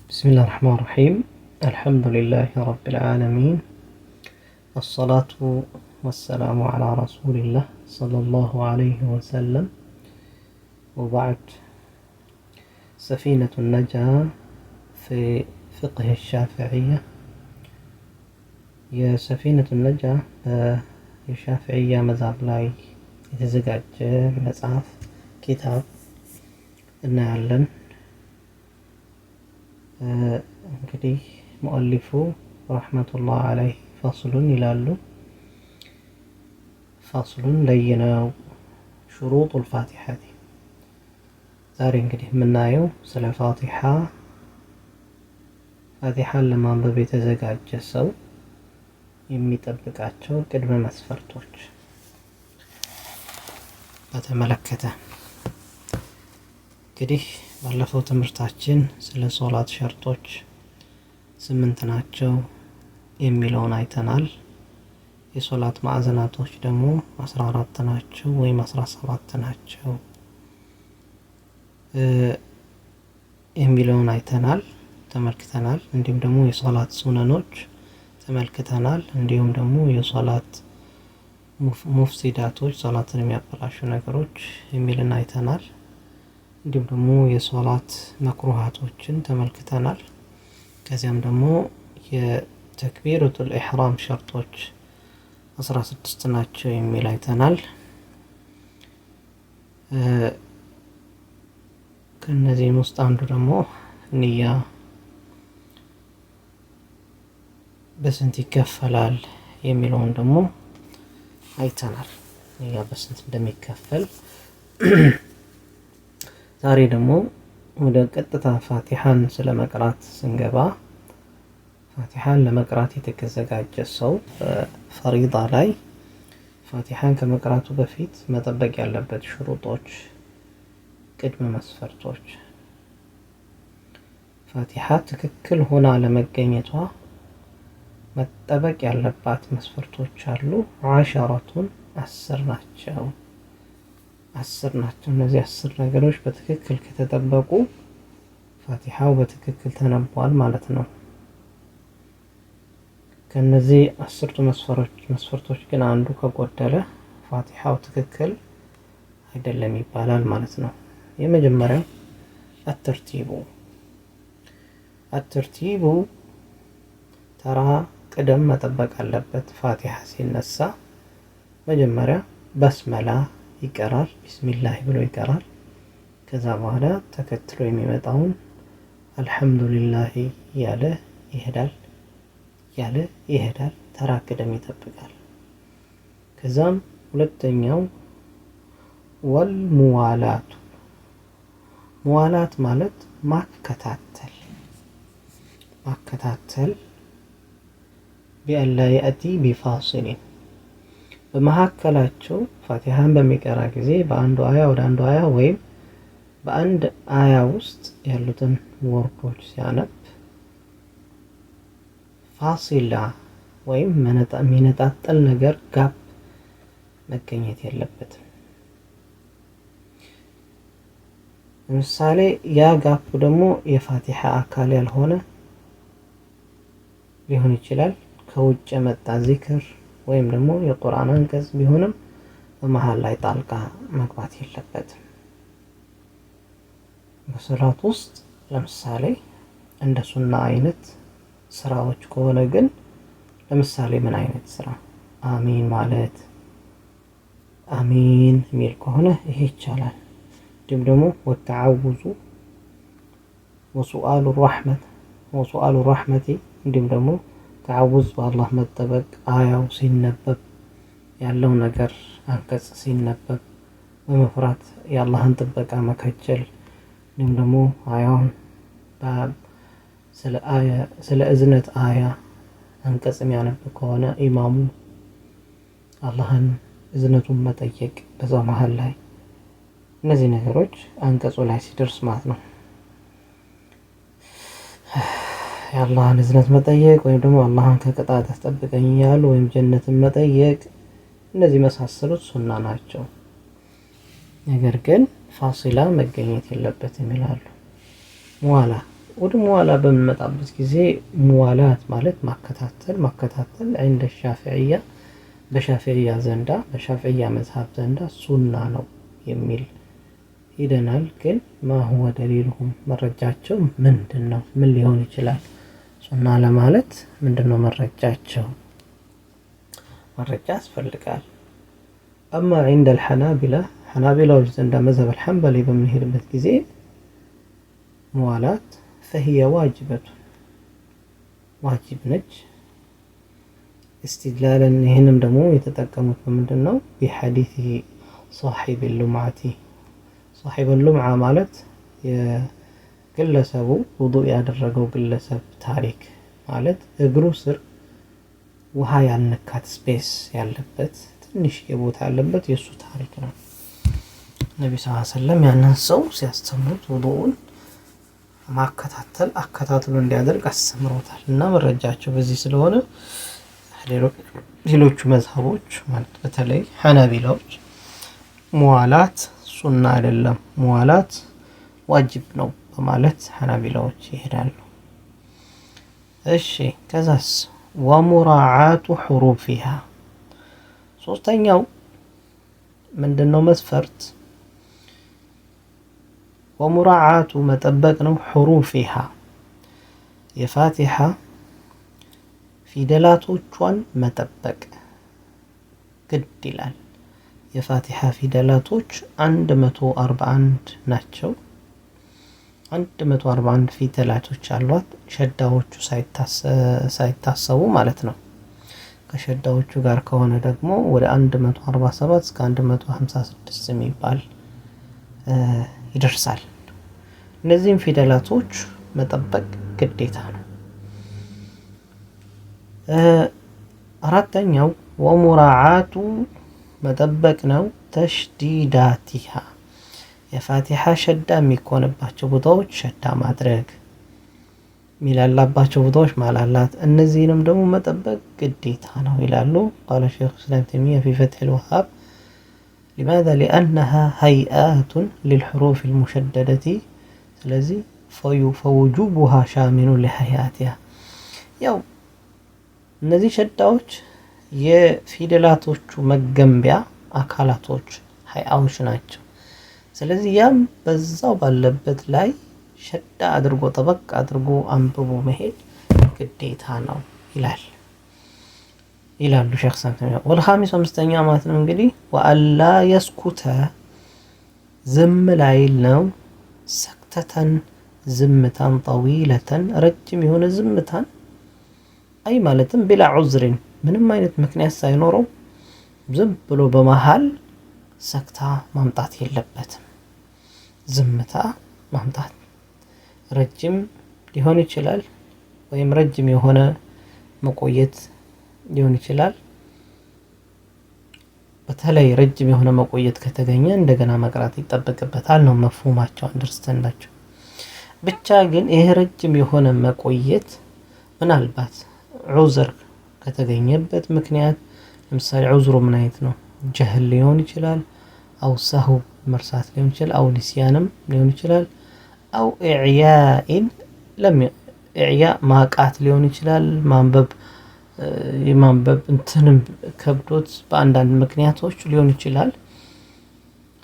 بسم الله الرحمن الرحيم. الحمد لله رب العالمين، الصلاة والسلام على رسول الله صلى الله عليه وسلم، وبعد. سفينة النجاة في فقه الشافعية. يا سفينة النجاة الشافعية مذهب لاي يتزقاج مصحف كتاب እናያለን። እንግዲህ ሙአሊፉ ረሕመቱላህ ዐለይህ ፈስሉን ይላሉ። ፈስሉን ለይነው ሹሩጡል ፋቲሐቲ። ዛሬ እንግዲህ የምናየው ስለ ፋቲሐን ለማንበብ የተዘጋጀ ሰው የሚጠብቃቸው ቅድመ መስፈርቶች በተመለከተ። እንግዲህ ባለፈው ትምህርታችን ስለ ሶላት ሸርጦች 8 ናቸው የሚለውን አይተናል። የሶላት ማዕዘናቶች ደግሞ 14 ናቸው ወይም 17 ናቸው የሚለውን አይተናል፣ ተመልክተናል። እንዲሁም ደግሞ የሶላት ሱነኖች ተመልክተናል። እንዲሁም ደግሞ የሶላት ሙፍሲዳቶች፣ ሶላትን የሚያበላሹ ነገሮች የሚልን አይተናል። እንዲሁም ደግሞ የሶላት መክሩሃቶችን ተመልክተናል። ከዚያም ደግሞ የተክቢረቱል ኢሕራም ሸርጦች 16 ናቸው የሚል አይተናል። ከነዚህም ውስጥ አንዱ ደግሞ ንያ በስንት ይከፈላል የሚለውን ደግሞ አይተናል። ንያ በስንት እንደሚከፈል። ዛሬ ደግሞ ወደ ቀጥታ ፋቲሐን ስለመቅራት ስንገባ፣ ፋቲሐን ለመቅራት የተዘጋጀ ሰው ፈሪዳ ላይ ፋቲሐን ከመቅራቱ በፊት መጠበቅ ያለበት ሽሩጦች፣ ቅድመ መስፈርቶች። ፋቲሐ ትክክል ሆና ለመገኘቷ መጠበቅ ያለባት መስፈርቶች አሉ። 10 ናቸው። 10 ናቸው። እነዚህ 10 ነገሮች በትክክል ከተጠበቁ ፋቲሐው በትክክል ተነቧል ማለት ነው። ከነዚህ 10ቱ መስፈርቶች ግን አንዱ ከጎደለ ፋቲሐው ትክክል አይደለም ይባላል ማለት ነው። የመጀመሪያው አተርቲቡ ተራ ቅደም መጠበቅ አለበት። ፋቲሐ ሲነሳ መጀመሪያ በስመላ ይቀራል፣ ቢስሚላህ ብሎ ይቀራል። ከዛ በኋላ ተከትሎ የሚመጣውን አልሐምዱሊላህ ያለ ይሄዳል። ተራ ቅደም ይጠብቃል። ከዛም ሁለተኛው ሙዋላት ማለት ማከታተል ቢአላ የእቲ ቢፋሲሊን፣ በመካከላቸው ፋቲሐን በሚቀራ ጊዜ በአንዱ አያ ወደ አንዱ አያ ወይም በአንድ አያ ውስጥ ያሉትን ወርዶች ሲያነብ ፋሲላ ወይም የሚነጣጠል ነገር ጋፕ መገኘት የለበትም። ለምሳሌ ያ ጋፑ ደግሞ የፋቲሐ አካል ያልሆነ ሊሆን ይችላል። ከውጭ የመጣ ዚክር ወይም ደግሞ የቁርአን አንቀጽ ቢሆንም በመሃል ላይ ጣልቃ መግባት የለበትም። በሶላት ውስጥ ለምሳሌ እንደ ሱና አይነት ስራዎች ከሆነ ግን፣ ለምሳሌ ምን አይነት ስራ? አሚን ማለት፣ አሚን የሚል ከሆነ ይሄ ይቻላል። እንዲሁም ደግሞ ወተዓውዙ ወሱአሉ ረሕመቲ፣ እንዲሁም ደግሞ ተዓውዝ በአላህ መጠበቅ፣ አያው ሲነበብ ያለው ነገር አንቀጽ ሲነበብ በመፍራት የአላህን ጥበቃ መከጀል። እንዲሁም ደግሞ አያውን ስለ እዝነት አያ አንቀጽ የሚያነብ ከሆነ ኢማሙ አላህን እዝነቱን መጠየቅ በዛው መሀል ላይ። እነዚህ ነገሮች አንቀጹ ላይ ሲደርስ ማለት ነው የአላህን እዝነት መጠየቅ ወይም ደግሞ አላህን ከቅጣት ጠብቀኝ እያሉ ወይም ጀነትን መጠየቅ፣ እነዚህ መሳሰሉት ሱና ናቸው። ነገር ግን ፋሲላ መገኘት የለበትም ይላሉ። ወደ ሙዋላ በምንመጣበት ጊዜ ሙዋላት ማለት ማከታተል عند الشافعية በሻፊዕያ ዘንዳ በሻፊዕያ መዝሐብ ዘንዳ ሱና ነው የሚል ሄደናል። ግን ما هو دليلهم መረጃቸው ምንድነው? ምን ሊሆን ይችላል? ሱና ለማለት ምንድነው መረጃቸው? መረጃ ያስፈልጋል። أما عند الحنابلة حنابلة ዘንዳ መዝሐብ الحنبلي በምንሄድበት ጊዜ ሙዋላት فهي واجبة واجب ነች። استدلالا هنا دمو يتጠቀሙት በምንድነው? بحديث صاحب اللمعة صاحب اللمعة ማለት የግለሰቡ ውዱእ ያደረገው ግለሰብ ታሪክ ማለት እግሩ ስር ውሃ ያልነካት ስፔስ ያለበት ትንሽ የቦታ ያለበት የሱ ታሪክ ነው። ነብዩ ሰለላሁ ዐለይሂ ወሰለም ያንን ሰው ሲያስተምሩት ውዱኡን አከታትሎ እንዲያደርግ አስተምሮታል። እና መረጃቸው በዚህ ስለሆነ ሌሎቹ መዝሐቦች ማለት በተለይ ሐናቢላዎች ሙዋላት ሱና አይደለም ሙዋላት ዋጅብ ነው በማለት ሐናቢላዎች ይሄዳሉ። እሺ ከዛስ ወሙራዓቱ ሑሩፊሃ ሶስተኛው ምንድነው መስፈርት? ወሙራዓቱ መጠበቅ ነው። ሑሩፊሃ የፋቲሃ ፊደላቶቿን መጠበቅ ግድ ይላል። የፋቲሃ ፊደላቶች 141 ናቸው። 141 ፊደላቶች አሏት ሸዳዎቹ ሳይታሰቡ ማለት ነው። ከሸዳዎቹ ጋር ከሆነ ደግሞ ወደ 147 እስከ 156 የሚባል ይደርሳል። እነዚህም ፊደላቶች መጠበቅ ግዴታ ነው። አራተኛው ወሙራዓቱ መጠበቅ ነው። ተሽዲዳቲሃ የፋቲሃ ሸዳ የሚኮንባቸው ቦታዎች ሸዳ ማድረግ፣ ሚላላባቸው ቦታዎች ማላላት፣ እነዚህንም ደግሞ መጠበቅ ግዴታ ነው ይላሉ። قال شيخ الإسلام تيمية في فتح الوهاب لماذا؟ لأنها هيئات للحروف المشددة ስለዚህ فوجوبها شامل لهيئاتها ያው እነዚህ ሸዳዎች የፊደላቶቹ መገንቢያ አካላቶች ሀይአዎች ናቸው። ስለዚህ ያም በዛው ባለበት ላይ ሸዳ አድርጎ ጠበቅ አድርጎ አንብቦ መሄድ ግዴታ ነው ይላሉ ሼክ ሰንተኛ። ወልኻሚስ አምስተኛ ማለት ነው እንግዲህ ወአላ የስኩተ ዝም ላይል ነው። ሰክተተን ዝምታን ጠዊለተን ረጅም የሆነ ዝምታን አይ ማለትም ቢላ ዑዝሪን ምንም አይነት ምክንያት ሳይኖረው ዝም ብሎ በመሃል ሰክታ ማምጣት የለበትም። ዝምታ ማምጣት ረጅም ሊሆን ይችላል ወይም ረጅም የሆነ መቆየት ሊሆን ይችላል። በተለይ ረጅም የሆነ መቆየት ከተገኘ እንደገና መቅራት ይጠበቅበታል ነው መፍሁማቸው አንደርስታንዳቸው። ብቻ ግን ይሄ ረጅም የሆነ መቆየት ምናልባት ዑዝር ከተገኘበት ምክንያት ለምሳሌ ዑዝሩ ምን አይነት ነው? ጀህል ሊሆን ይችላል፣ አው ሰሁ መርሳት ሊሆን ይችላል፣ አው ንስያንም ሊሆን ይችላል፣ አው ኢዕያ ማቃት ሊሆን ይችላል። የማንበብ እንትንም ከብዶት በአንዳንድ ምክንያቶች ሊሆን ይችላል።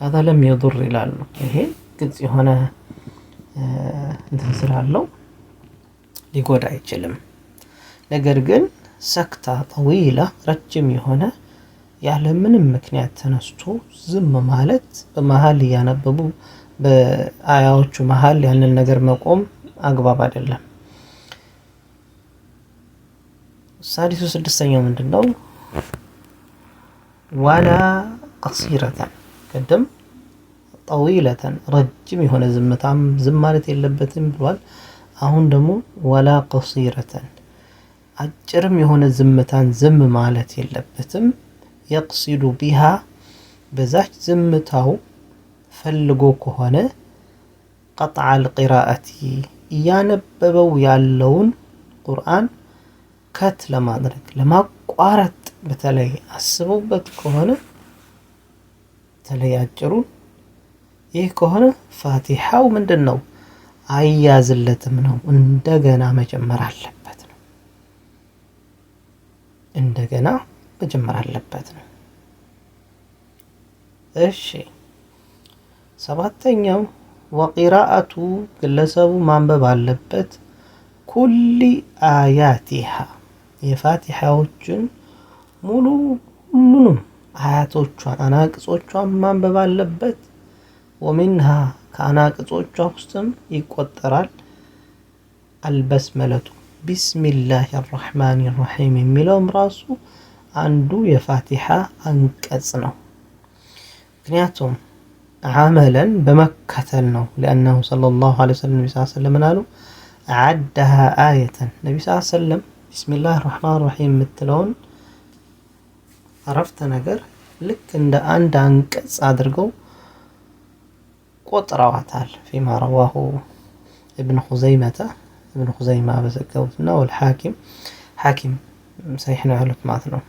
هذا لم يضر ይላሉ። ይሄ ግልጽ የሆነ እንትን ስላለው ሊጎዳ አይችልም። ነገር ግን ሰክታ ጠዊላ ረጅም የሆነ ያለ ምንም ምክንያት ተነስቶ ዝም ማለት በመሃል ያነበቡ በአያዎቹ መሃል ያንን ነገር መቆም አግባብ አይደለም። ሳዲሱ ስድስተኛው ምንድነው? ወላ ቀሲረተን ቀደም ጠዊለተን ረጅም የሆነ ዝምታም ዝም ማለት የለበትም ብሏል። አሁን ደግሞ ወላ ቀሲረተን አጭርም የሆነ ዝምታን ዝም ማለት የለበትም። يقصد بها በዛች ዝምታው ፈልጎ ከሆነ قطع القراءة ያነበበው ያለውን ቁርአን ከት ለማድረግ ለማቋረጥ በተለይ አስበውበት ከሆነ ተለይ አጭሩ ይህ ከሆነ ፋቲሃው ምንድነው አያዝለትም ነው። እንደገና መጀመር አለበት ነው። እንደገና መጀመር አለበት ነው። እሺ ሰባተኛው ወቂራአቱ ግለሰቡ ማንበብ አለበት ኩሊ አያቲሃ የፋቲሃዎችን ሙሉ ሁሉንም አያቶቿን አናቅጾቿን ማንበብ አለበት። ወሚንሃ ከአናቅጾቿ ውስጥም ይቆጠራል አልበስመለቱ ቢስሚላሂ አርረሕማን አርረሒም የሚለውም ራሱ አንዱ የፋቲሃ አንቀጽ ነው። ምክንያቱም ዓመለን በመከተል ነው። لأنه صلى الله عليه وسلم ነቢ ስ ሰለም አሉ አዓደሃ አየተን ነቢ ስ ሰለም ቢስሚላህ አርረሕማን አርረሒም የምትለውን አረፍተ ነገር ልክ እንደ አንድ አንቀጽ አድርገው ቆጥረዋታል። ፊማ ረዋሁ እብን ኹዘይማ በዘገቡትና ወልሓኪም ሰሒሕ ነው ያሉት ማለት ነው።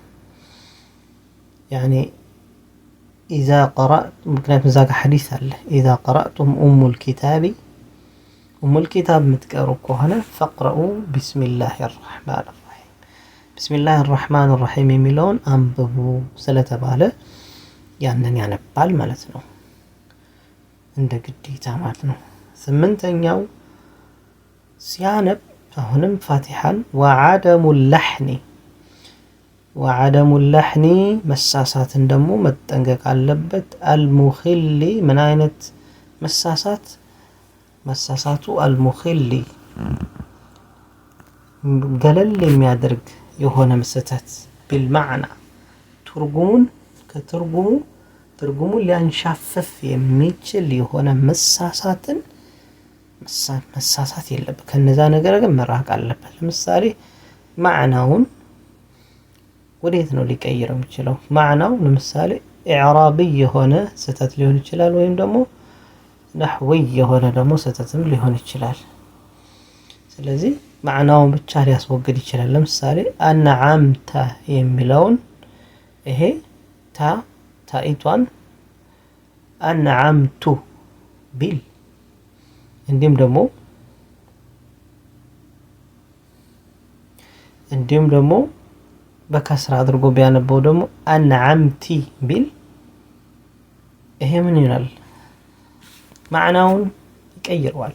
ያኒ ኢዛ ቀረእት ምክንያቱም እዛ ጋር ሐዲስ አለ ኢዛ ቀረእቱም ኡሙል ኪታብ የምትቀሩ ከሆነ ፈቅረኡ ቢስሚላሂ አርረሕማን አርረሒም ቢስሚላሂ አርረሕማን አርረሒም የሚለውን አንብቡ ስለተባለ ያንን ያነባል ማለት ነው፣ እንደ ግዴታ ማለት ነው። ስምንተኛው ሲያነብ አሁንም ፋቲሓን ወዓደሙ ላሕኒ መሳሳትን ደግሞ መጠንቀቅ አለበት። አልሙኽሊ ምን አይነት መሳሳቱ አልሙኽሊ ገለል የሚያደርግ የሆነ ስህተት ቢልማዕና ትርጉሙን ሊያንሻፍፍ የሚችል የሆነ መሳሳት የለበት። ከነዛ ነገር ግን መራቅ አለበት። ለምሳሌ ማዕናውን ወዴት ነው ሊቀይረው የሚችለው? ማዕናው ለምሳሌ ኢዕራቢ የሆነ ስህተት ሊሆን ይችላል፣ ወይም ደግሞ ነሕዊ የሆነ ደግሞ ስህተትም ሊሆን ይችላል። ስለዚህ ማዕናውን ብቻ ሊያስወግድ ይችላል። ለምሳሌ አንዓምተ የሚለውን ይሄ ታኢቷን አንዓምቱ ቢል እንዲሁም ደግሞ በከስራ አድርጎ ቢያነበው ደግሞ አንዓምቲ ቢል ይሄ ምን ይላል? ማዕናውን ይቀይረዋል።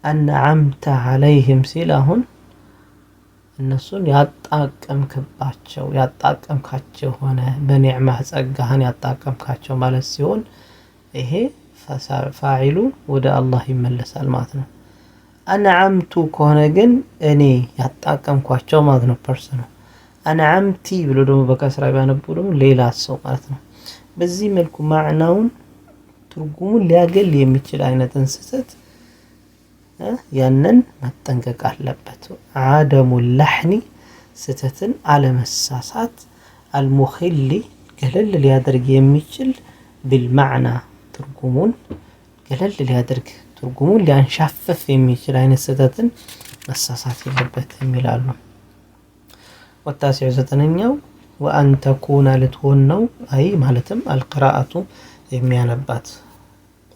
አንዓምተ ዓለይህም ሲል አሁን እነሱን ያጣቀምካቸው ሆነ በኒዕማህ ጸጋህን ያጣቀምካቸው ማለት ሲሆን ይሄ ፋዒሉ ወደ አላህ ይመለሳል ማለት ነው። አንዓምቱ ከሆነ ግን እኔ ያጣቀምኳቸው ማለት ነው ፐርሰኑ። አንዓምቲ ብሎ ደግሞ በከስራ ቢያነቡ ደግሞ ሌላ ሰው ማለት ነው። በዚህ መልኩ ማዕናውን ትርጉሙን ሊያገል የሚችል አይነትን ስህተት ያንን መጠንቀቅ አለበት። ዓደሙ ላሕኒ ስህተትን አለመሳሳት፣ አልሙኽሊ ገለል ሊያደርግ የሚችል ቢልማዕና ትርጉሙን ገለል ሊያደርግ ትርጉሙን ሊያንሻፍፍ የሚችል አይነት ስህተትን መሳሳት የለበትም ይላሉ። ወታሲዑ ዘጠነኛው ወአን ተኩነ ልትሆን ነው። አይ ማለትም አልቅራአቱ የሚያነባት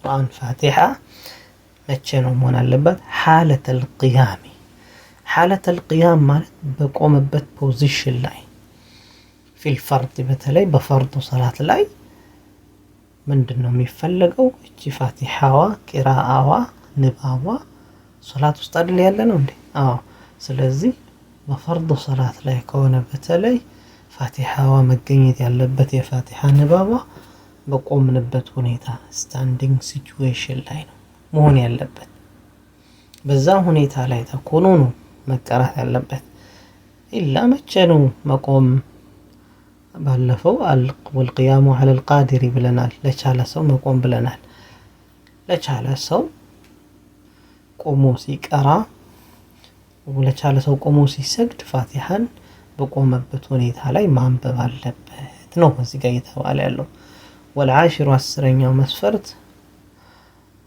ቁርአን ፋቲሓ መቼ ነው መሆን አለበት? ሓለተል ቅያም ማለት በቆመበት ፖዚሽን ላይ ፊል ፈርድ በተለይ በፈርዱ ሰላት ላይ ምንድን ነው የሚፈለገው? እቺ ፋቲሓዋ ቂራአዋ ንባቧ ሶላት ውስጥ አይደል ያለ ነው እንዴ? አዎ። ስለዚህ በፈርዱ ሰላት ላይ ከሆነ በተለይ ፋቲሓዋ መገኘት ያለበት የፋቲሓ ንባቧ በቆምንበት ሁኔታ ስታንዲንግ ሲቹዌሽን ላይ ነው መሆን ያለበት። በዛ ሁኔታ ላይ ተኮኖ ነው መቀራት ያለበት። ኢላ መቼ ነው መቆም? ባለፈው ወልቂያሙ ዐለል ቃዲሪ ብለናል። ለቻለ ሰው መቆም ብለናል። ለቻለ ሰው ቆሞ ሲቀራ፣ ለቻለ ሰው ቆሞ ሲሰግድ ፋቲሓን በቆመበት ሁኔታ ላይ ማንበብ አለበት ነው እዚህ ጋር እየተባለ ያለው። ወልዓሽሩ አስረኛው መስፈርት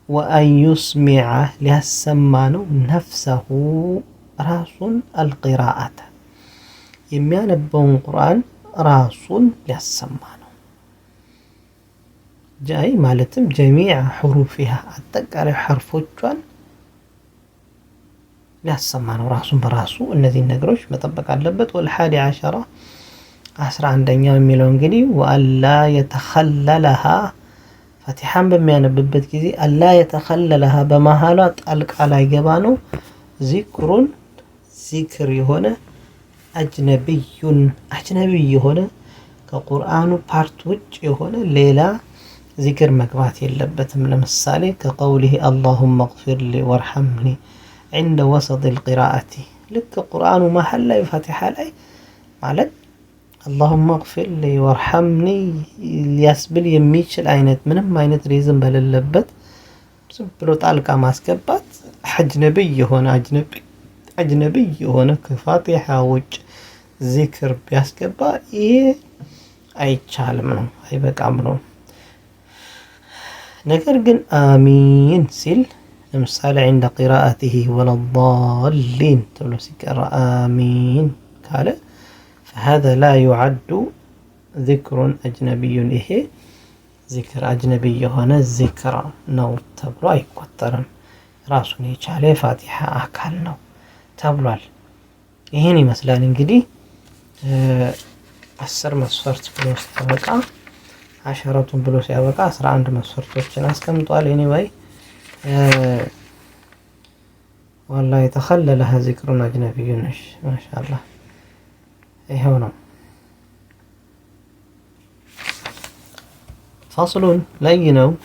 ወአን ዩስሚዐ ሊያሰማ ነው ነፍሰሁ ራሱን አልቂራአተ የሚያነበውን ቁርአን ራሱን ሊያሰማ ነው። ጃይ ማለትም ጀሚዕ ሑሩፊሃ አጠቃላይ ሐርፎቿን ሊያሰማ ነው ራሱን በራሱ እነዚህን ነገሮች መጠበቅ አለበት። ወልሐዲ ዐሸራ 11ኛው የሚለው እንግዲህ ወአላ የተኸለለሃ ፋቲሓን በሚያነብበት ጊዜ አላ የተኸለለሃ በመሃሏ ጣልቃ ላይ ገባ ነው ዚክሩን ዚክር የሆነ አጅነቢዩን አጅነቢ የሆነ ከቁርአኑ ፓርት ውጭ የሆነ ሌላ ዚክር መግባት የለበትም። ለምሳሌ ከቀውሊሂ አላሁመ እግፊር ሊ ወርሐምኒ ዐንደ ወሰጢል ቂራአቲ ልክ ቁርአኑ መሃል ላይ ፋቲሓ ላይ ማለት አላሁመ እግፊር ሊ ወርሐምኒ ሊያስብል የሚችል አይነት ምንም አይነት ሪዝም በሌለበት ዝም ብሎ ጣልቃ ማስገባት አጅነቢ የሆነ ከፋቲሓ ውጭ ዚክር ቢያስገባ ይሄ አይቻልም ነው፣ አይበቃም ነው። ነገር ግን አሚን ሲል ለምሳሌ عند قراءته ولا الضالين ተብሎ ሲቀራ አሚን ካለ فهذا لا يعد ذكر أجنبي ይሄ ዚክር አጅነቢ የሆነ ዚክር ነው ተብሎ አይቆጠርም። ራሱን የቻለ ፋቲሓ አካል ነው ተብሏል። ይሄን ይመስላል እንግዲህ 10 መስፈርት ብሎ ሲያበቃ አሸረቱን ብሎ ሲያበቃ 11 መስፈርቶችን አስቀምጧል። ኤኒዌይ والله تخللها ذكر أجنبي ما شاء الله ይሄው ነው። فصل لينو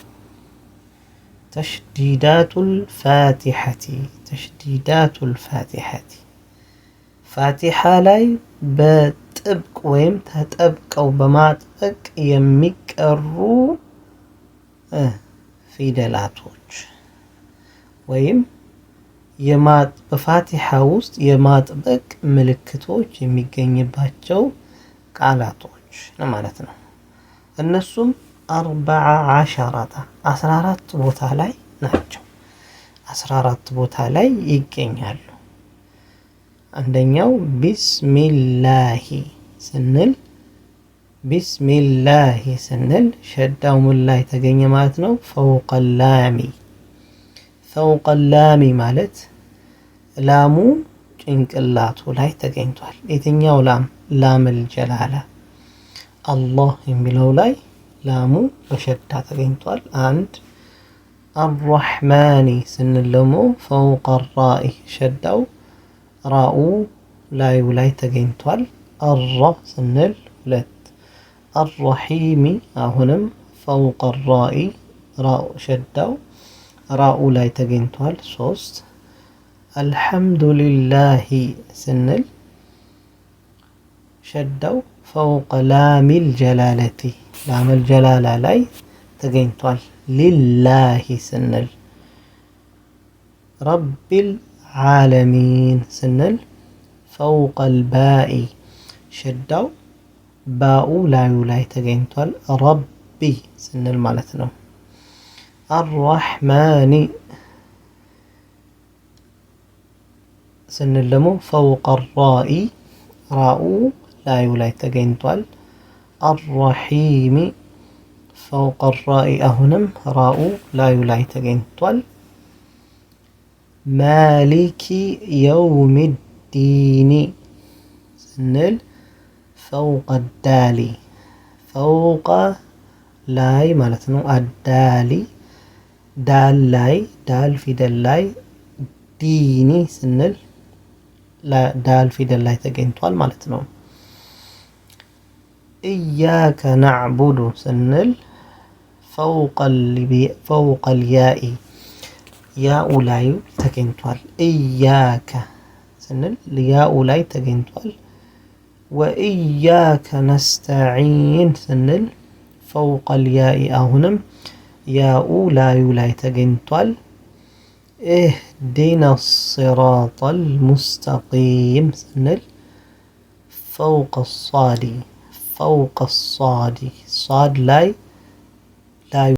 تشديدات الفاتحة فاتحة لاي በጥብቅ ወይም ተጠብቀው በማጥበቅ የሚቀሩ ፊደላቶች ወይም በፋቲሓ ውስጥ የማጥበቅ ምልክቶች የሚገኝባቸው ቃላቶች ማለት ነው። እነሱም 14 ቦታ ላይ ናቸው። 14 ቦታ ላይ ይገኛሉ። አንደኛው ቢስሚላሂ ስንል ሸዳው ምን ላይ ተገኘ ማለት ነው? ፈውቀ ላሚ ማለት ላሙ ጭንቅላቱ ላይ ተገኝቷል። የትኛው ላም? ላመል ጀላላ አላህ የሚለው ላይ ላሙ በሸዳ ተገኝቷል። አንድ አርረሕማኒ ስንል ደግሞ ፈውቀ ራኢ ሸዳው ራኡ ላዩ ላይ ተገኝቷል። አራ ስንል 2 አርረሒሚ አሁንም ፈውቀ ራኢ ራኡ ሸዳው ራኡ ላይ ተገኝቷል። 3 አልሐምዱሊላሂ ስንል ሸዳው ፈውቀ ላሚል ጀላለቲ ላመል ጀላላ ላይ ተገኝቷል። ሊላሂ ስንል ረቢል ዓለሚን ስንል ፈውቀ ልባኢ ሸዳው ባኡ ላዩ ላይ ተገኝቷል። ረቢ ስንል ማለት ነው። አርረሕማኒ ስንል ደግሞ ፈውቀ ራኢ ራኡ ላዩ ላይ ተገኝቷል። አርረሒሚ ፈውቀ ራኢ አሁንም ራኡ ላዩ ላይ ተገኝቷል። ማሊኪ የውሚዲኒ ስንል ፈውቀ ዳሊ ፈውቀ ላይ ማለት ነው። አዳሊ ዳል ላይ ዳል ፊደል ላይ ዲኒ ስንል ዳል ፊደል ላይ ተገኝቷል ማለት ነው። ኢያከ ናዕቡዱ ስንል ፈውቀ ልያኢ ያኡ ላዩ ተገኝቷል። ኢያከ ስንል ያኡ ላይ ተገኝቷል። ወኢያከ ነስተዒን ስንል ፈውቀ ልያኢ አሁንም ያኡ ላዩ ላይ ተገኝቷል። ኢህዲና ሲራጠል ሙስተቂም ስንል ፈውቀ ሷዲ ሷድ ላይ ላዩ